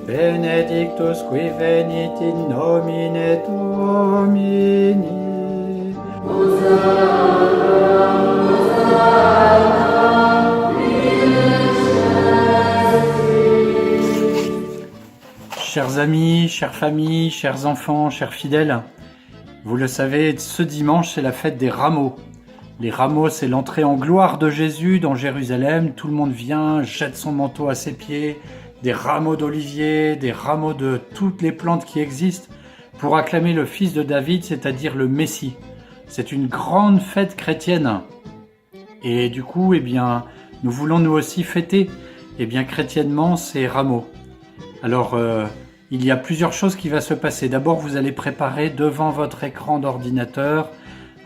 Benedictus qui venit in nomine Domini. Chers amis, chères familles, chers enfants, chers fidèles, vous le savez, ce dimanche c'est la fête des rameaux. Les rameaux, c'est l'entrée en gloire de Jésus dans Jérusalem. Tout le monde vient, jette son manteau à ses pieds, des rameaux d'olivier, des rameaux de toutes les plantes qui existent pour acclamer le fils de David, c'est-à-dire le Messie. C'est une grande fête chrétienne. Et du coup, nous voulons nous aussi fêter, chrétiennement ces rameaux. Alors, il y a plusieurs choses qui vont se passer. D'abord, vous allez préparer devant votre écran d'ordinateur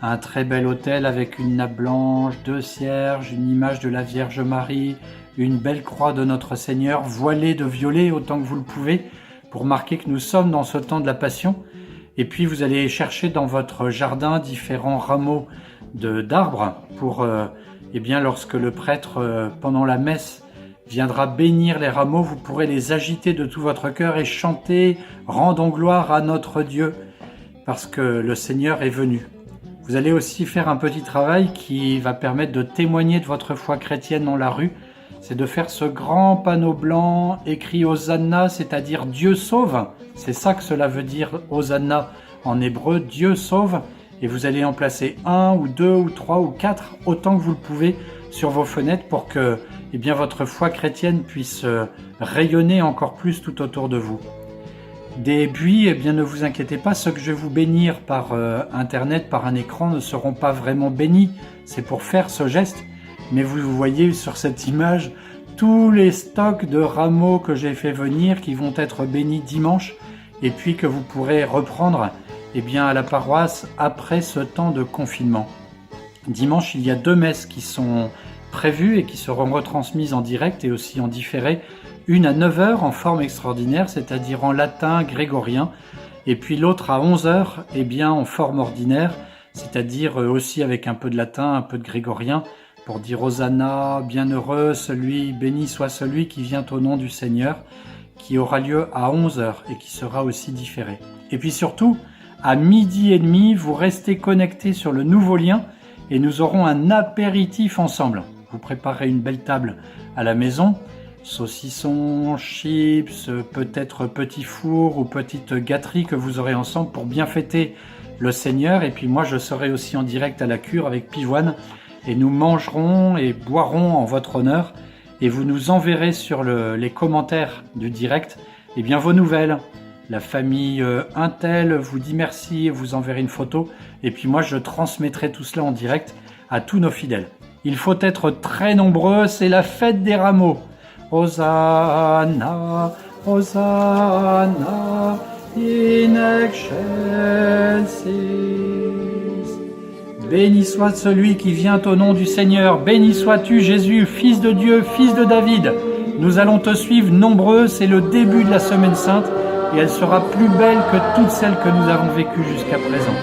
un très bel autel avec une nappe blanche, 2 cierges, une image de la Vierge Marie, une belle croix de notre Seigneur, voilée de violet autant que vous le pouvez, pour marquer que nous sommes dans ce temps de la Passion. Et puis vous allez chercher dans votre jardin différents rameaux d'arbres pour, lorsque le prêtre, pendant la messe, viendra bénir les rameaux, vous pourrez les agiter de tout votre cœur et chanter « Rendons gloire à notre Dieu » parce que le Seigneur est venu. Vous allez aussi faire un petit travail qui va permettre de témoigner de votre foi chrétienne dans la rue. C'est de faire ce grand panneau blanc écrit Hosanna, c'est-à-dire Dieu sauve. C'est ça que cela veut dire Hosanna en hébreu, Dieu sauve. Et vous allez en placer 1 ou 2 ou 3 ou 4, autant que vous le pouvez, sur vos fenêtres pour que votre foi chrétienne puisse rayonner encore plus tout autour de vous. Des buis, ne vous inquiétez pas, ceux que je vais vous bénir par internet, par un écran, ne seront pas vraiment bénis. C'est pour faire ce geste. Mais vous voyez sur cette image tous les stocks de rameaux que j'ai fait venir qui vont être bénis dimanche et puis que vous pourrez reprendre à la paroisse après ce temps de confinement. Dimanche, il y a 2 messes qui sont prévues et qui seront retransmises en direct et aussi en différé. Une à 9h en forme extraordinaire, c'est-à-dire en latin grégorien, et puis l'autre à 11h en forme ordinaire, c'est-à-dire aussi avec un peu de latin, un peu de grégorien, pour dire Hosanna, bienheureux, béni soit celui qui vient au nom du Seigneur, qui aura lieu à 11h et qui sera aussi différé. Et puis surtout, à 12h30, vous restez connectés sur le nouveau lien et nous aurons un apéritif ensemble. Vous préparez une belle table à la maison, saucissons, chips, peut-être petit four ou petite gâterie que vous aurez ensemble pour bien fêter le Seigneur. Et puis moi, je serai aussi en direct à la cure avec Pivoine et nous mangerons et boirons en votre honneur. Et vous nous enverrez sur les commentaires du direct vos nouvelles. La famille Intel vous dit merci, vous enverrez une photo. Et puis moi, je transmettrai tout cela en direct à tous nos fidèles. Il faut être très nombreux, c'est la fête des rameaux. Hosanna, Hosanna, in excelsis. Béni soit celui qui vient au nom du Seigneur. Béni sois-tu, Jésus, Fils de Dieu, Fils de David. Nous allons te suivre nombreux, c'est le début de la Semaine Sainte et elle sera plus belle que toutes celles que nous avons vécues jusqu'à présent.